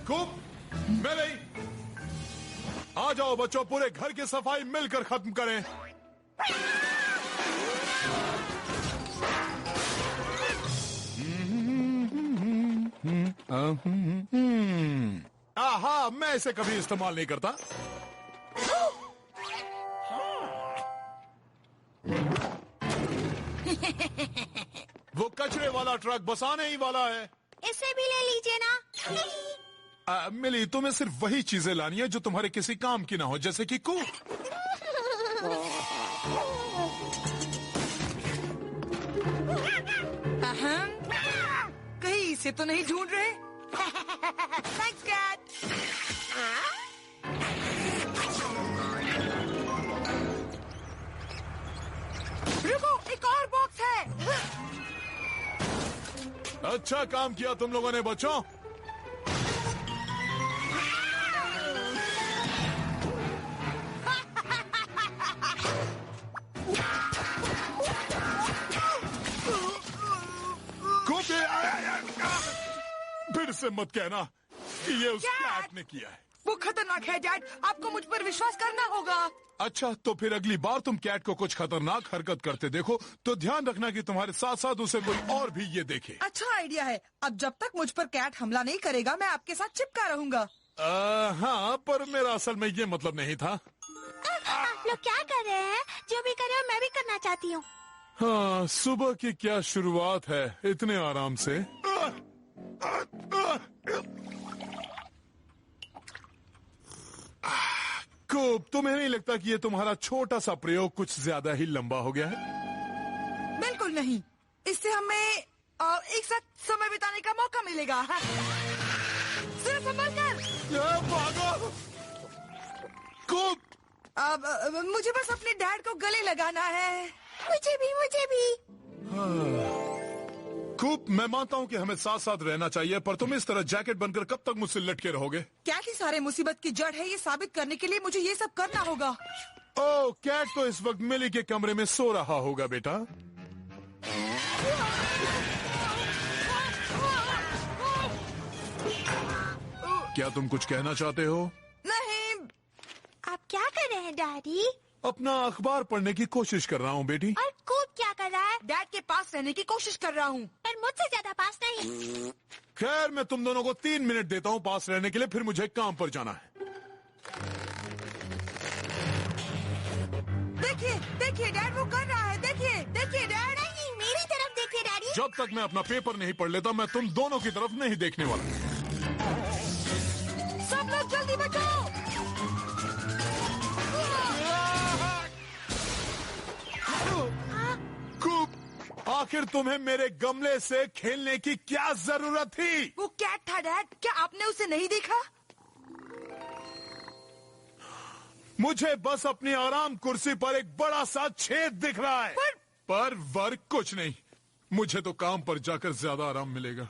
कूप, मिली, आ जाओ बच्चों, पूरे घर की सफाई मिलकर खत्म करें। आहा, मैं इसे कभी इस्तेमाल नहीं करता। वो कचरे वाला ट्रक बस आने ही वाला है। इसे भी ले लीजिए ना। मिली, तुम्हें सिर्फ वही चीजें लानी है जो तुम्हारे किसी काम की ना हो, जैसे कि कूप। कहीं इसे तो नहीं ढूंढ रहे? Thanks Cat. रुको, एक और बॉक्स है। अच्छा काम किया तुम लोगों ने बच्चों। फिर से मत कहना कि ये उस कैट ने किया है। वो खतरनाक है डैड, आपको मुझ पर विश्वास करना होगा। अच्छा, तो फिर अगली बार तुम कैट को कुछ खतरनाक हरकत करते देखो तो ध्यान रखना कि तुम्हारे साथ साथ उसे कोई और भी ये देखे। अच्छा आइडिया है। अब जब तक मुझ पर कैट हमला नहीं करेगा मैं आपके साथ चिपका रहूंगा। हाँ, पर मेरा असल में ये मतलब नहीं था। आप लोग क्या कर रहे हैं? जो भी कर रहे हो मैं भी करना चाहती हूँ। हाँ, सुबह की क्या शुरुआत है इतने आराम से। कूप, तुम्हें नहीं लगता कि ये तुम्हारा छोटा सा प्रयोग कुछ ज्यादा ही लंबा हो गया है? बिल्कुल नहीं, इससे हमें एक साथ समय बिताने का मौका मिलेगा। सिर संभल कर। भागो कूप। अब मुझे बस अपने डैड को गले लगाना है। मुझे भी। कूप, मैं मानता हूँ कि हमें साथ साथ रहना चाहिए, पर तुम इस तरह जैकेट बनकर कब तक मुझसे लटके रहोगे? कैट ही सारे मुसीबत की जड़ है, ये साबित करने के लिए मुझे ये सब करना होगा। ओह, कैट तो इस वक्त मिली के कमरे में सो रहा होगा बेटा। क्या तुम कुछ कहना चाहते हो? नहीं। आप क्या कर रहे हैं डैडी? अपना अखबार पढ़ने की कोशिश कर रहा हूँ बेटी। और कूप क्या कर रहा है? डैड के पास रहने की कोशिश कर रहा हूँ। पर मुझसे ज्यादा पास नहीं। खैर, मैं तुम दोनों को 3 मिनट देता हूँ पास रहने के लिए, फिर मुझे काम पर जाना है। देखिए डैड, वो कर रहा है। देखिए डैड। नहीं, मेरी तरफ देखिए डैडी। जब तक मैं अपना पेपर नहीं पढ़ लेता मैं तुम दोनों की तरफ नहीं देखने वाला। सब लोग जल्दी बचाओ। कूप, आखिर तुम्हें मेरे गमले से खेलने की क्या जरूरत थी? वो कैट था डैड, क्या आपने उसे नहीं देखा? मुझे बस अपनी आराम कुर्सी पर एक बड़ा सा छेद दिख रहा है, पर वर्क कुछ नहीं। मुझे तो काम पर जाकर ज्यादा आराम मिलेगा।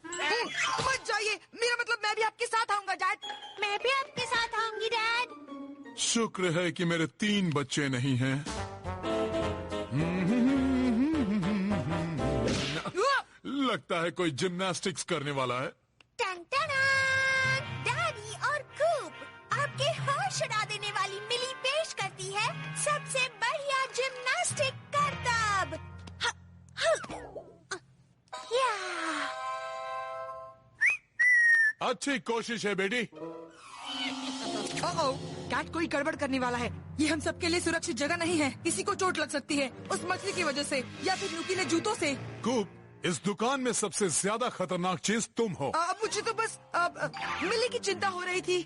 मत जाइए, मेरा मतलब मैं भी आपके साथ आऊंगा डैड। मैं भी आपके साथ आऊंगी डैड। शुक्र है कि मेरे 3 बच्चे नहीं हैं। लगता है कोई जिम्नास्टिक्स करने वाला है। डैडी और कूप आपके होश उड़ा देने वाली मिली पेश करती है सबसे बढ़िया जिम्नास्टिक करतब। अच्छी कोशिश है बेटी। कैट कोई गड़बड़ करने वाला है। ये हम सबके लिए सुरक्षित जगह नहीं है। किसी को चोट लग सकती है, उस मछली की वजह से या फिर नुकीले जूतों से। कूप, इस दुकान में सबसे ज्यादा खतरनाक चीज तुम हो। मुझे तो बस मिली की चिंता हो रही थी।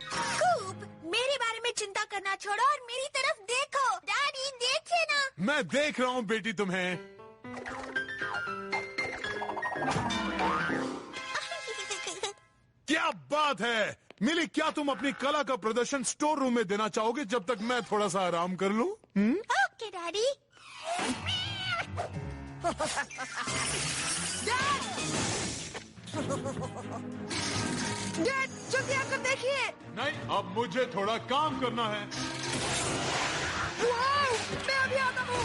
कूप, मेरे बारे में चिंता करना छोड़ो और मेरी तरफ देखो। डैडी देखिए ना। मैं देख रहा हूँ बेटी तुम्हें। क्या बात है मिली, क्या तुम अपनी कला का प्रदर्शन स्टोर रूम में देना चाहोगे जब तक मैं थोड़ा सा आराम कर लूं? Okay daddy. डैड! जल्दी आकर देखिए। नहीं, अब मुझे थोड़ा काम करना है। वाओ, मैं अभी आता हूँ।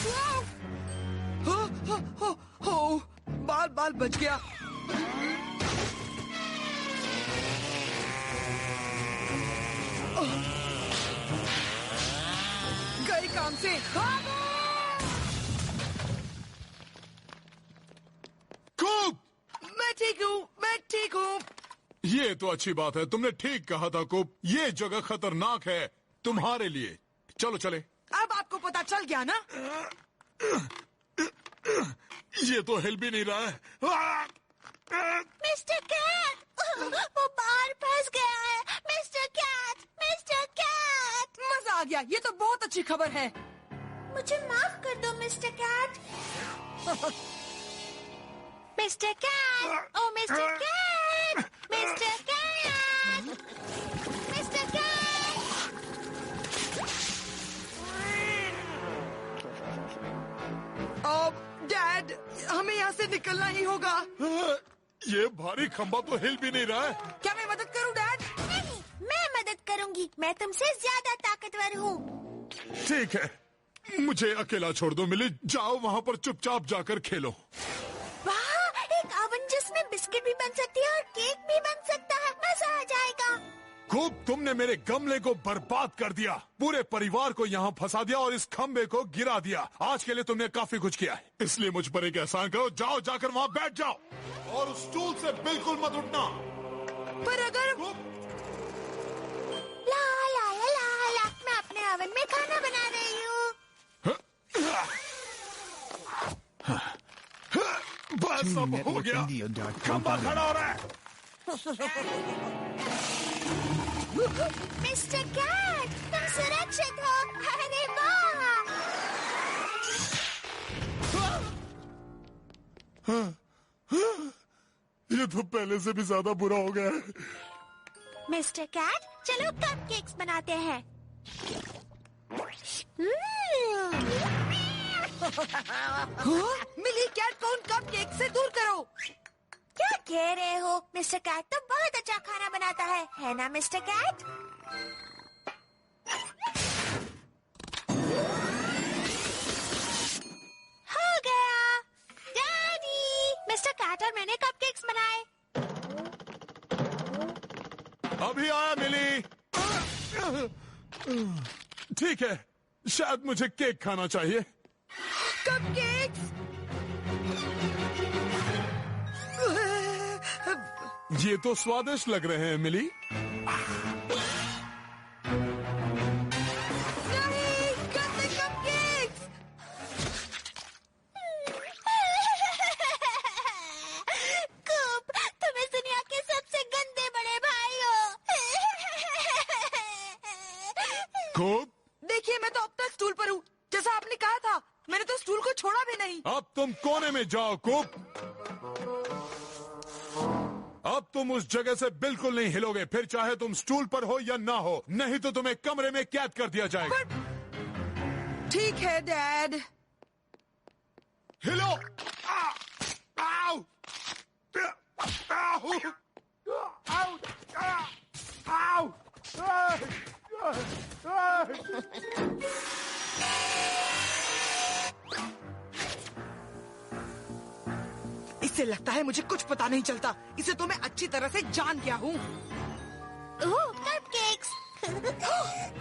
वाओ, हो, बाल बच गया। गई काम से। कूप! मैं ठीक हूँ। ये तो अच्छी बात है, तुमने ठीक कहा था कूप। ये जगह खतरनाक है तुम्हारे लिए। चलो चले। अब आपको पता चल गया ना? ये तो हिल भी नहीं रहा है। मिस्टर कैट, वो बाहर फंस गया है। Mister cat, mister Cat. मजा आ गया, ये तो बहुत अच्छी खबर है। मुझे माफ कर दो mister cat. Mister cat, oh mister cat, mister cat, mister cat. Dad, हमें यहाँ से निकलना ही होगा। ये भारी खंबा तो हिल भी नहीं रहा है। क्या मैं मदद करूँ डैड? नहीं, मैं मदद करूंगी। मैं तुमसे ज्यादा ताकतवर हूँ। ठीक है, मुझे अकेला छोड़ दो मिली। जाओ वहाँ पर चुपचाप जाकर खेलो। वाह, एक ओवन जिसमें बिस्किट भी बन सकती है और केक भी बन सकता है। मजा आ जाएगा। खूब, तुमने मेरे गमले को बर्बाद कर दिया, पूरे परिवार को यहाँ फंसा दिया और इस खंबे को गिरा दिया। आज के लिए तुमने काफी कुछ किया है, इसलिए मुझ पर एक एहसान करो। जाओ, जाकर वहाँ बैठ जाओ और उस स्टूल से बिल्कुल मत उठना। पर अगर ला ला ला ला ला, मैं अपने ओवन में खाना बना रही हूँ। बस अब हो गया, खंबा खड़ा हो रहा है। मिस्टर कैट, तुम सुरक्षित हो। अरे वाह! ये तो पहले से भी ज्यादा बुरा हो गया है। मिस्टर कैट, चलो कपकेक्स बनाते हैं। मिली कैट को उन कपकेक से दूर करो। क्या कह रहे हो? मिस्टर कैट तो बहुत अच्छा खाना बनाता है ना मिस्टर कैट? हो गया डैडी। मिस्टर कैट और मैंने कपकेक्स बनाए। अभी आया मिली। ठीक है, शायद मुझे केक खाना चाहिए। कपकेक्स। ये तो स्वादिष्ट लग रहे हैं मिली। नहीं, गंदे कपकेक्स। कूप, तुम इस दुनिया के सबसे गंदे बड़े भाई हो। खूब, देखिए, मैं तो अब तक स्टूल पर हूँ, जैसा आपने कहा था। मैंने तो स्टूल को छोड़ा भी नहीं। अब तुम कोने में जाओ कूप। अब तुम उस जगह से बिल्कुल नहीं हिलोगे, फिर चाहे तुम स्टूल पर हो या ना हो, नहीं तो तुम्हें कमरे में कैद कर दिया जाएगा। ठीक है डैड। हिलो। आओ! आओ! आओ! इससे लगता है मुझे कुछ पता नहीं चलता। इसे तो मैं अच्छी तरह से जान गया हूँ। ओह, कपकेक्स।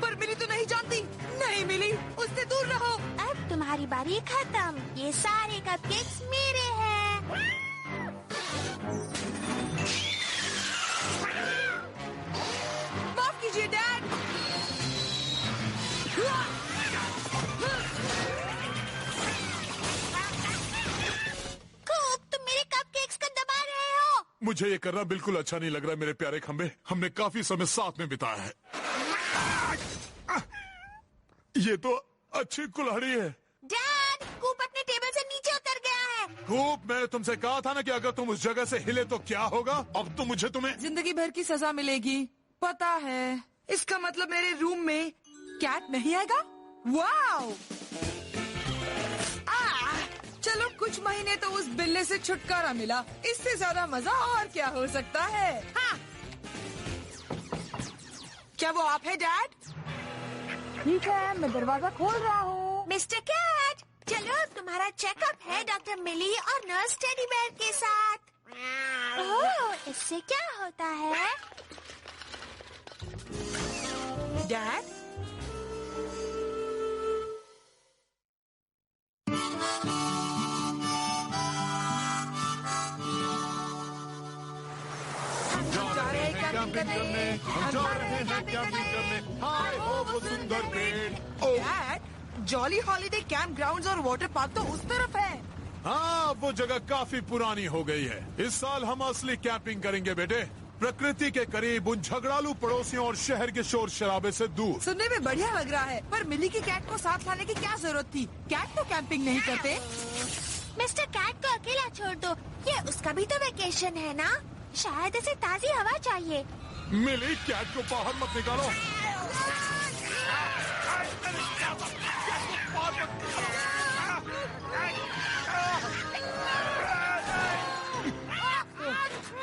पर मिली तो नहीं जानती। नहीं मिली, उससे दूर रहो। अब तुम्हारी बारी खत्म। ये सारे कपकेक्स मेरे हैं। माफ कीजिए डैड। कूप, तुम मेरे कपकेक्स को दबा रहे हो। मुझे ये करना बिल्कुल अच्छा नहीं लग रहा है मेरे प्यारे खंबे। हमने काफी समय साथ में बिताया है। ये तो अच्छी कुल्हाड़ी है। डैड, कूप अपने टेबल से नीचे उतर गया है। खूब, मैंने तुमसे कहा था ना कि अगर तुम उस जगह से हिले तो क्या होगा। अब तो मुझे तुम्हें जिंदगी भर की सजा मिलेगी। पता है, इसका मतलब मेरे रूम में कैट नहीं आएगा। वाओ! चलो, कुछ महीने तो उस बिल्ले से छुटकारा मिला। इससे ज्यादा मजा और क्या हो सकता है। हाँ। क्या वो आप है डैड? ठीक है, मैं दरवाजा खोल रहा हूँ। मिस्टर कैट, चलो तुम्हारा चेकअप है डॉक्टर मिली और नर्स टेडी बेयर के साथ। ओह, इससे क्या होता है? डैड, कैंपिंग करने, हम जा रहे हैं कैंपिंग करने। हाय हो वो सुंदर पेड़। Oh, dad, jolly holiday camp grounds और वाटर पार्क तो उस तरफ है। हाँ, वो जगह काफी पुरानी हो गई है। इस साल हम असली कैंपिंग करेंगे बेटे, प्रकृति के करीब, उन झगड़ालू पड़ोसियों और शहर के शोर शराबे से दूर। सुनने में बढ़िया लग रहा है, पर मिली की कैट को साथ लाने की क्या जरूरत थी? कैट तो कैंपिंग नहीं करते। मिस्टर कैट को अकेला छोड़ दो, ये उसका भी तो वेकेशन है ना। शायद इसे ताजी हवा चाहिए। मिली, कैट को बाहर मत निकालो।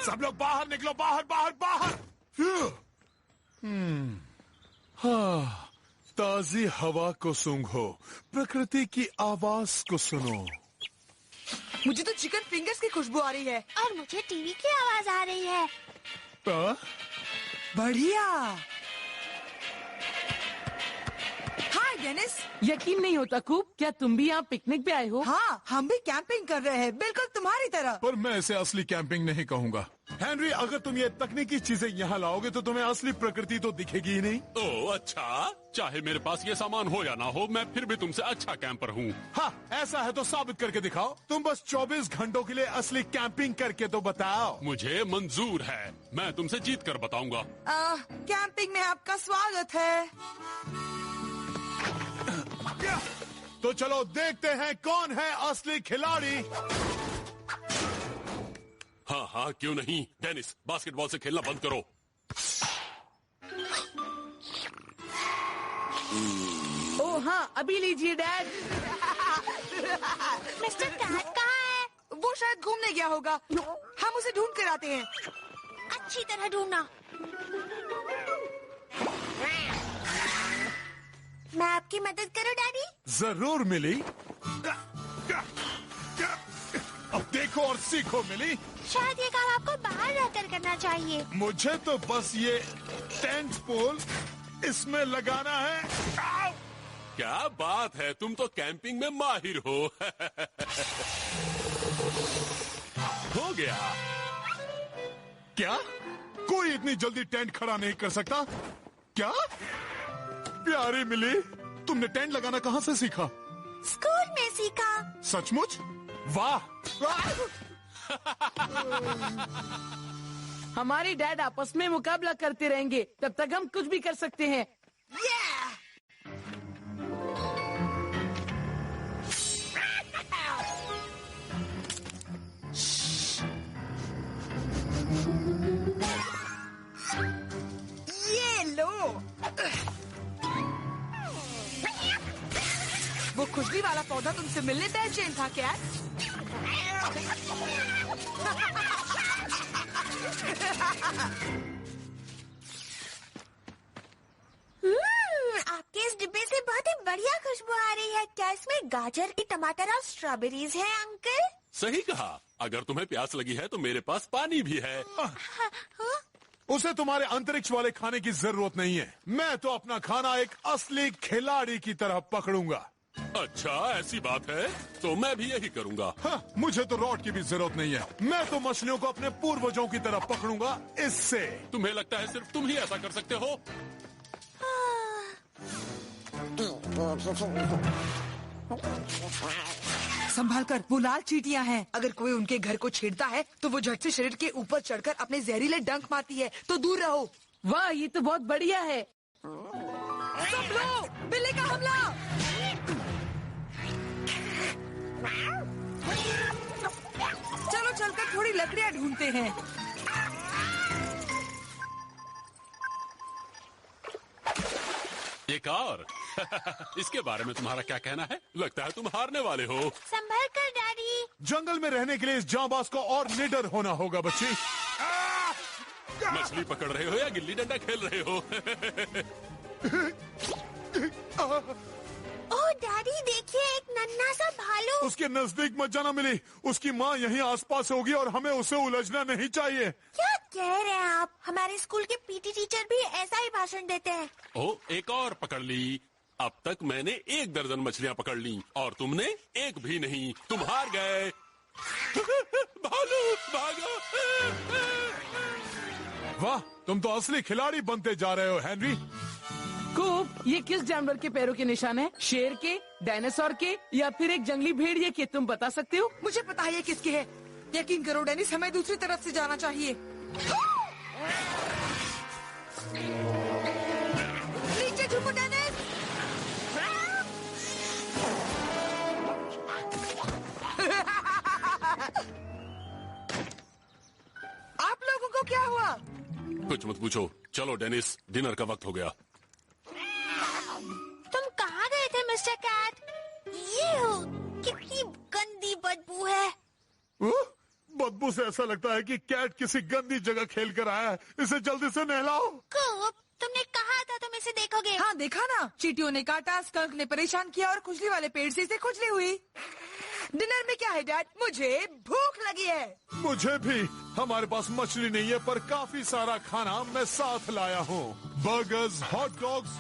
सब लोग बाहर निकलो, बाहर बाहर बाहर। हाँ, ताजी हवा को सूंघो, प्रकृति की आवाज को सुनो। मुझे तो चिकन फिंगर्स की खुशबू आ रही है। और मुझे टीवी की आवाज आ रही है। बढ़िया। हाय डेनिस। यकीन नहीं होता कूप, क्या तुम भी यहाँ पिकनिक पे आए हो? हाँ, हम भी कैंपिंग कर रहे हैं, बिल्कुल तुम्हारी तरह। पर मैं इसे असली कैंपिंग नहीं कहूँगा। हेनरी, अगर तुम ये तकनीकी चीजें यहाँ लाओगे तो तुम्हें असली प्रकृति तो दिखेगी ही नहीं। ओह अच्छा, चाहे मेरे पास ये सामान हो या ना हो, मैं फिर भी तुमसे अच्छा कैंपर हूँ। हाँ, ऐसा है तो साबित करके दिखाओ। तुम बस 24 घंटों के लिए असली कैंपिंग करके तो बताओ। मुझे मंजूर है, मैं तुमसे जीत कर बताऊंगा। कैंपिंग में आपका स्वागत है। तो चलो देखते हैं कौन है असली खिलाड़ी। हाँ हाँ, क्यों नहीं। डेनिस, बास्केटबॉल से खेलना बंद करो। ओह हाँ, अभी लीजिए डैड। मिस्टर कैट कहाँ है? वो शायद घूमने गया होगा, हम उसे ढूंढ कर आते हैं। अच्छी तरह ढूंढना। मैं आपकी मदद करूं डैडी? जरूर मिली। अब देखो और सीखो मिली। शायद ये काम आपको बाहर रहकर करना चाहिए। मुझे तो बस ये टेंट पोल इसमें लगाना है। क्या बात है, तुम तो कैंपिंग में माहिर हो। हो गया। क्या कोई इतनी जल्दी टेंट खड़ा नहीं कर सकता? क्या प्यारी मिली, तुमने टेंट लगाना कहाँ से सीखा? स्कूल में सीखा। सचमुच? वाह। हमारे डैड आपस में मुकाबला करते रहेंगे, तब तक हम कुछ भी कर सकते हैं। ये लो। वो खुशबू वाला पौधा तुमसे मिलने बेचैन था क्या? आपके इस डिब्बे से बहुत ही बढ़िया खुशबू आ रही है। क्या इसमें गाजर की, टमाटर और स्ट्रॉबेरीज हैं अंकल? सही कहा। अगर तुम्हें प्यास लगी है तो मेरे पास पानी भी है। उसे तुम्हारे अंतरिक्ष वाले खाने की जरूरत नहीं है। मैं तो अपना खाना एक असली खिलाड़ी की तरह पकड़ूंगा। अच्छा, ऐसी बात है तो मैं भी यही करूँगा। हाँ, मुझे तो रॉड की भी जरूरत नहीं है। मैं तो मछलियों को अपने पूर्वजों की तरह पकड़ूंगा इससे। तुम्हें लगता है सिर्फ तुम ही ऐसा कर सकते हो? संभाल कर, वो लाल चींटियां हैं। अगर कोई उनके घर को छेड़ता है तो वो झट से शरीर के ऊपर चढ़कर अपने जहरीले डंक मारती है, तो दूर रहो। वाह, ये तो बहुत बढ़िया है। सब लोग, बिल्ली का हमला। चलो चलकर थोड़ी लकड़ियां ढूंढते हैं। ये कार। इसके बारे में तुम्हारा क्या कहना है? लगता है तुम हारने वाले हो। संभल कर डैडी। जंगल में रहने के लिए इस जांबाज को और निडर होना होगा बच्ची। मछली पकड़ रहे हो या गिल्ली डंडा खेल रहे हो? ओह डैडी, देखिए एक नन्हा सा भालू। उसके नजदीक मत जाना मिली। उसकी माँ यहीं आसपास होगी और हमें उसे उलझना नहीं चाहिए। क्या कह रहे हैं आप? हमारे स्कूल के पीटी टीचर भी ऐसा ही भाषण देते हैं। ओ, एक और पकड़ ली। अब तक मैंने 1 दर्जन मछलियाँ पकड़ ली और तुमने एक भी नहीं। तुम हार गए। भालू भागो। वाह, तुम तो असली खिलाड़ी बनते जा रहे हो हेनरी। कूप, ये किस जानवर के पैरों के निशान है? शेर के, डायनासोर के या फिर एक जंगली भेड़िए के? तुम बता सकते हो? मुझे पता है ये किसके है। यकीन करो डेनिस, हमें दूसरी तरफ से जाना चाहिए। नीचे झुको डेनिस। आप लोगों को क्या हुआ? कुछ मत पूछो। चलो डेनिस, डिनर का वक्त हो गया। तुम कहाँ गए थे मिस्टर कैट? ये हो, कितनी गंदी बदबू है। बदबू से ऐसा लगता है कि कैट किसी गंदी जगह खेल कर आया है। इसे जल्दी से नहलाओ। कूप, तुमने कहा था तुम इसे देखोगे। हाँ देखा ना, चींटियों ने काटा, स्कंक ने परेशान किया और खुजली वाले पेड़ से इसे खुजली हुई। डिनर में क्या है डैड? मुझे भूख लगी है। मुझे भी। हमारे पास मछली नहीं है पर काफी सारा खाना मैं साथ लाया हूँ। बर्गर्स, हॉट डॉग्स,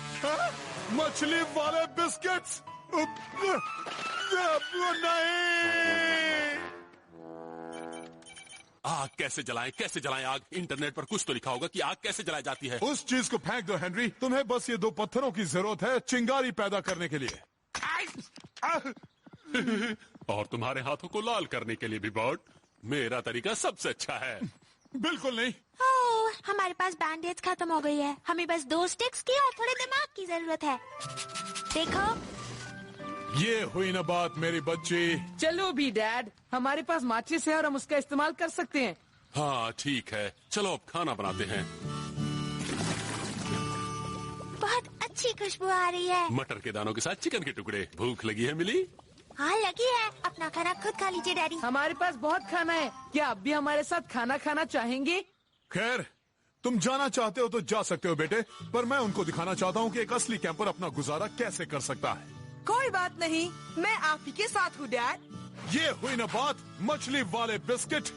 मछली वाले बिस्किट्स। नहीं। आग कैसे जलाएं आग? इंटरनेट पर कुछ तो लिखा होगा कि आग कैसे जलाई जाती है। उस चीज को फेंक दो हेनरी। तुम्हें बस ये 2 पत्थरों की जरूरत है चिंगारी पैदा करने के लिए। और तुम्हारे हाथों को लाल करने के लिए भी बॉट। मेरा तरीका सबसे अच्छा है। बिल्कुल नहीं। ओह, हमारे पास बैंडेज खत्म हो गई है। हमें बस 2 स्टिक्स की और थोड़े दिमाग की जरूरत है। देखो, ये हुई ना बात मेरी बच्ची। चलो भी डैड, हमारे पास माचिस है और हम उसका इस्तेमाल कर सकते हैं। हाँ ठीक है, चलो अब खाना बनाते हैं। बहुत अच्छी खुशबू आ रही है। मटर के दानों के साथ चिकन के टुकड़े। भूख लगी है मिली? हाँ लगी है। अपना खाना खुद खा लीजिए डैडी। हमारे पास बहुत खाना है। क्या आप भी हमारे साथ खाना खाना चाहेंगे? खैर, तुम जाना चाहते हो तो जा सकते हो बेटे, पर मैं उनको दिखाना चाहता हूँ कि एक असली कैंपर अपना गुजारा कैसे कर सकता है। कोई बात नहीं, मैं आप ही के साथ हूँ डैड। ये हुई ना बात, मछली वाले बिस्किट।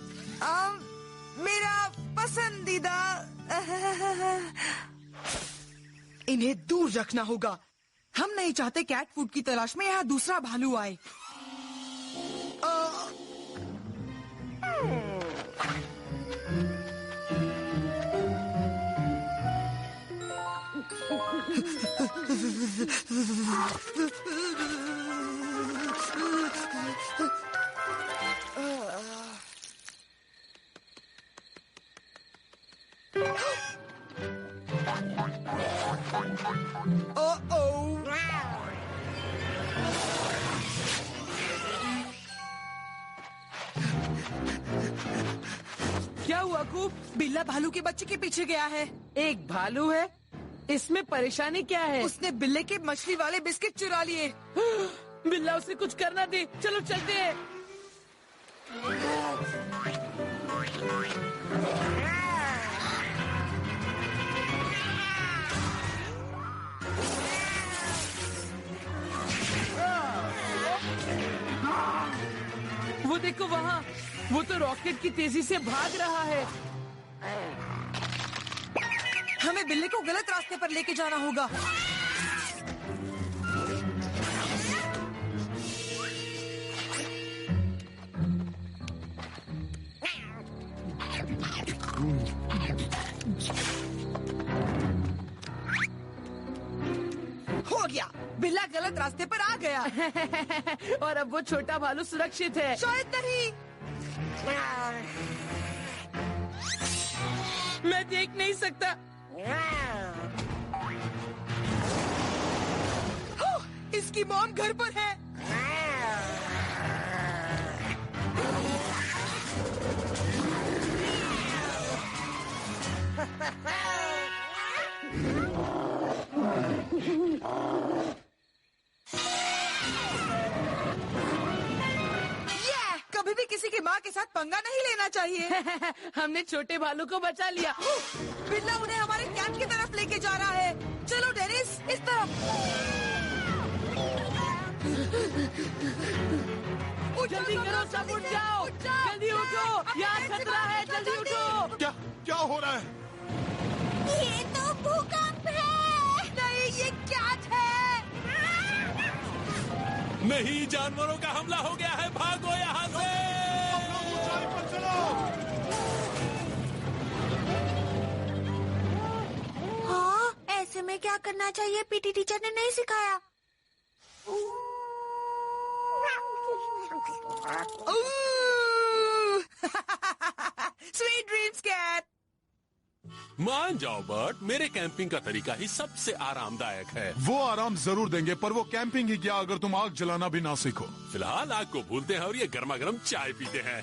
मेरा पसंदीदा। इन्हें दूर रखना होगा। हम नहीं चाहते कैट फूड की तलाश में यहाँ दूसरा भालू आए। क्या हुआ कूप? बिल्ला भालू के बच्चे के पीछे गया है। एक भालू है? इसमें परेशानी क्या है? उसने बिल्ले के मछली वाले बिस्किट चुरा लिए। बिल्ला उसे कुछ करना दे। चलो चलते हैं। वो देखो वहाँ, वो तो रॉकेट की तेजी से भाग रहा है। हमें बिल्ले को गलत रास्ते पर लेके जाना होगा। हो गया, बिल्ला गलत रास्ते पर आ गया। और अब वो छोटा भालू सुरक्षित है। शायद नहीं। मैं देख नहीं सकता। इसकी मॉम घर पर है। कभी भी किसी की माँ माँ के साथ पंगा नहीं लेना चाहिए। हमने छोटे भालू को बचा लिया। बिल्ला उन्हें हमारे कैंप की तरफ लेके जा रहा है। चलो डेनिस, इस तरफ। जल्दी करो, सब उठ जाओ, जल्दी उठो, यहाँ खतरा है, जल्दी उठो। क्या क्या हो रहा है? ये तो भूकंप है। नहीं, ये कैट है। नहीं, जानवरों का हमला हो गया है, भागो यहाँ से। ऊंचाई पर चलो। हाँ, ऐसे में क्या करना चाहिए पीटी टीचर ने नहीं सिखाया। Sweet dreams Cat. मान जाओ बर्ट, मेरे कैंपिंग का तरीका ही सबसे आरामदायक है। वो आराम जरूर देंगे, पर वो कैंपिंग ही क्या अगर तुम आग जलाना भी ना सीखो। फिलहाल आग को भूलते हैं और ये गर्मा गर्म चाय पीते हैं।